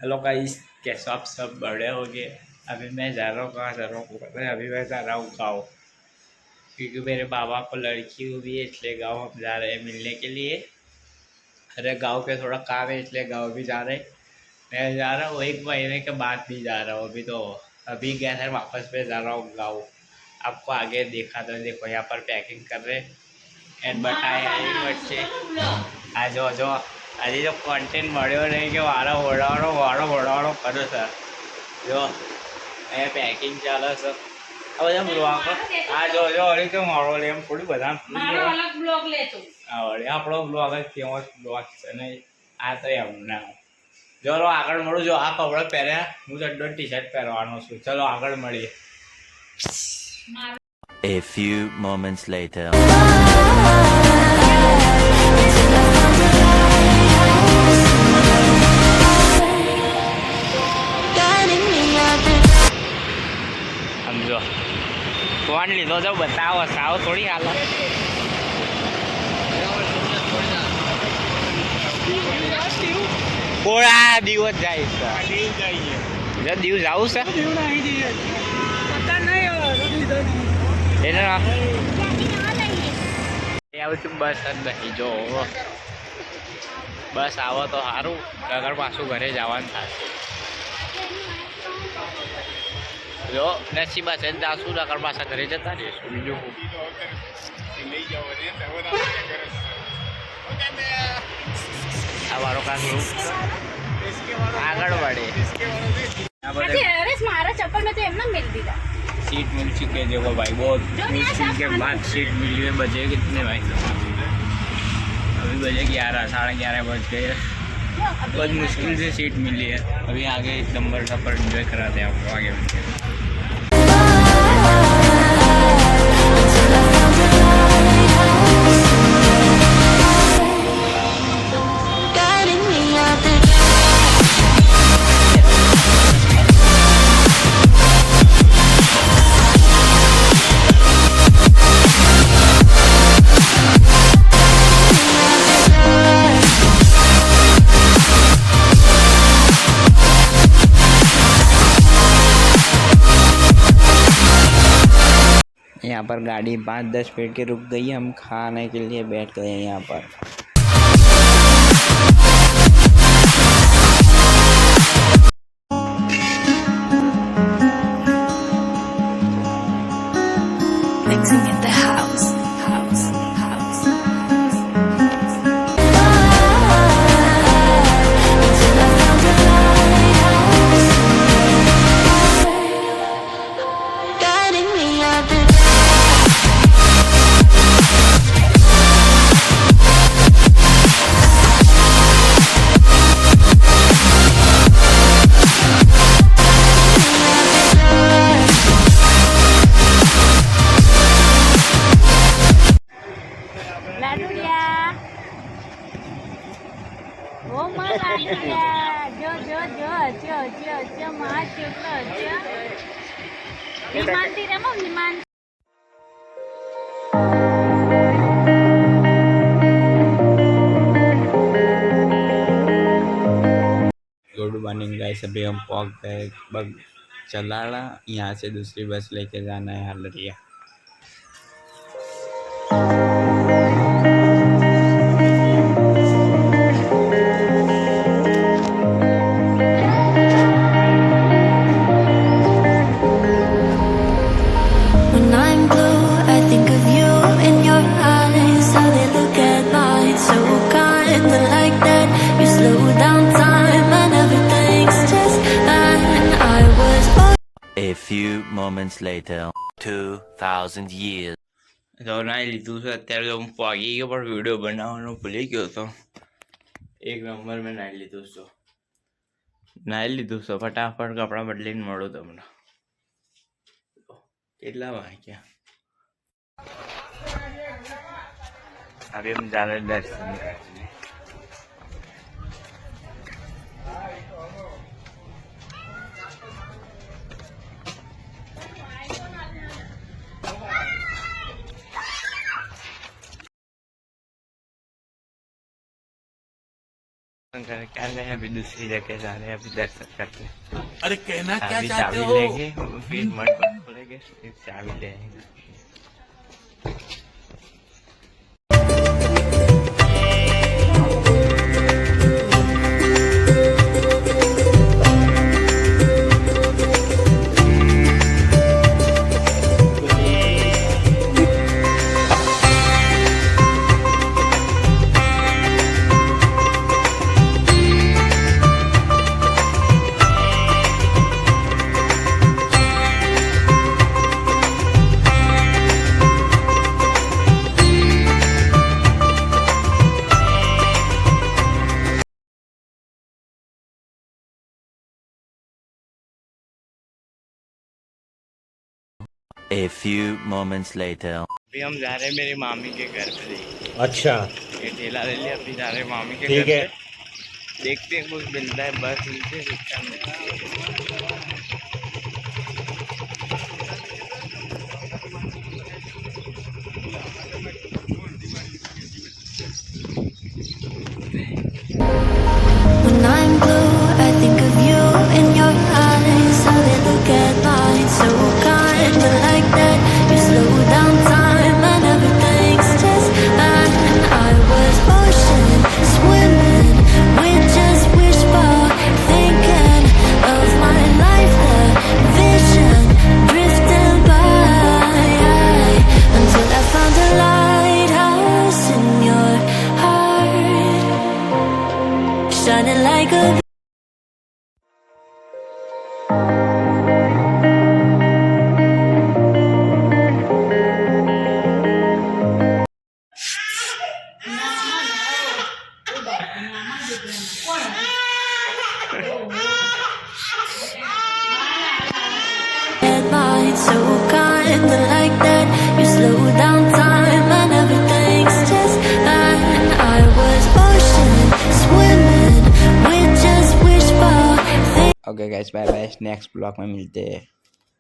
Hello guys, कैसे आप सब बड़े हो गए। अभी मैं जा रहा हूँ, कहाँ जा रहा हूँ पता है। अभी मैं जा रहा हूँ गाँव, क्योंकि मेरे बाबा को लड़की हुई है, इसलिए गाँव हम जा रहे हैं मिलने के लिए। अरे गाँव के थोड़ा काम है, इसलिए गाँव भी जा रहे हैं। मैं जा रहा हूँ 1 महीने के बाद भी जा रहा हूँ। अभी गया था, वापस मैं जा रहा हूँ गाँव। आपको आगे देखा तो देखो, यहाँ पर पैकिंग कर रहे एंड बताए बच्चे आज जो આજે જો કોન્ટેન્ટ મળ્યો નહીં કે વાળો વડાવડો કરો સર જો અહીંયા પેકિંગ ચાલે છે આ બધા બ્લોગ આ જો હળી તો મારો લે એમ થોડી બધા આપણો બ્લોગ જ ફેમસ બ્લોગ છે ને આ તો એમના ચલો આગળ મળું જો આ કપડાં પહેર્યા હું ચડ્ડો ટી શર્ટ પહેરવાનો છું ચલો આગળ મળીએ A few moments later. સમજો ફોન લીધો તો બતાવો સાવ થોડી હાલત કોળા દિવસ જાય છે દીવ જવું છે એને આવું છું બસ જ નહીં જો બસ આવો તો સારું આગળ પાછું ઘરે જવાનું થશે જો નસીબ હશે જાશું આગળ પાછા ઘરે જતા રહીશું બીજું આ મારો કાંક આગળ बढ़े मारा चप्पल में तो एमना मिल दिया सीट मिल चुकी है देखो भाई बहुत मुश्किल के बाद सीट मिली है बजे कितने भाई अभी बजे 11 11:30 बज गए बहुत मुश्किल से सीट मिली है अभी आगे नंबर सफर एंजॉय कराते हैं आपको आगे यहाँ पर गाड़ी 5-10 मिनट के रुक गई हम खाने के लिए बैठ गए हैं यहाँ पर Mixing in the house. Good morning guys अभी हम पहुंच गए बग चलाड़ा यहाँ से दूसरी बस लेके जाना है हलरिया When I'm blue, I think of you in your eyes. How they look at mine, so kind of like that. You slow down time and everything's just fine. I was A few moments later. 2,000 years. તો નાઈ લીધું છે અત્યારે હું પહોંચી ગયો પણ video બનાવવાનો ભૂલી ગયો હતો એક નંબર મેં નાઈ લીધું છે ફટાફટ કપડાં બદલીને મળું તમને કેટલા વાગ્યા अभी हम जा रहे हैं दर्शन करने घर क्या गए, अभी दूसरी जगह जा रहे हैं, अभी दर्शन करते हैं। अरे कहना क्या अभी चाहते चाबी हो? लेंगे, फिर मठ बंद खोलेंगे, फिर चाबी लेंगे। A few moments later. अभी हम जा रहे हैं मेरी मामी के घर पे। अच्छा ये ठेला ले लिया, अभी जा रहे हैं मामी के ठीक घर है। पे। देखते हैं कुछ मिलता है, बस मिलते रिक्शा में। When I'm blue, I think of you in your eyes. How they look at mine, so kind of like that. You slow down time and everything's just fine. I was ocean swimming with just wishbone thinking of my life, the vision drifting by until I found a lighthouse in your heart, shining like a headlight, so kinda like that. You slow down time and everything's just fine. I was ocean swimming with just wishbone. Okay guys, bye bye, next blog में मिलते हैं।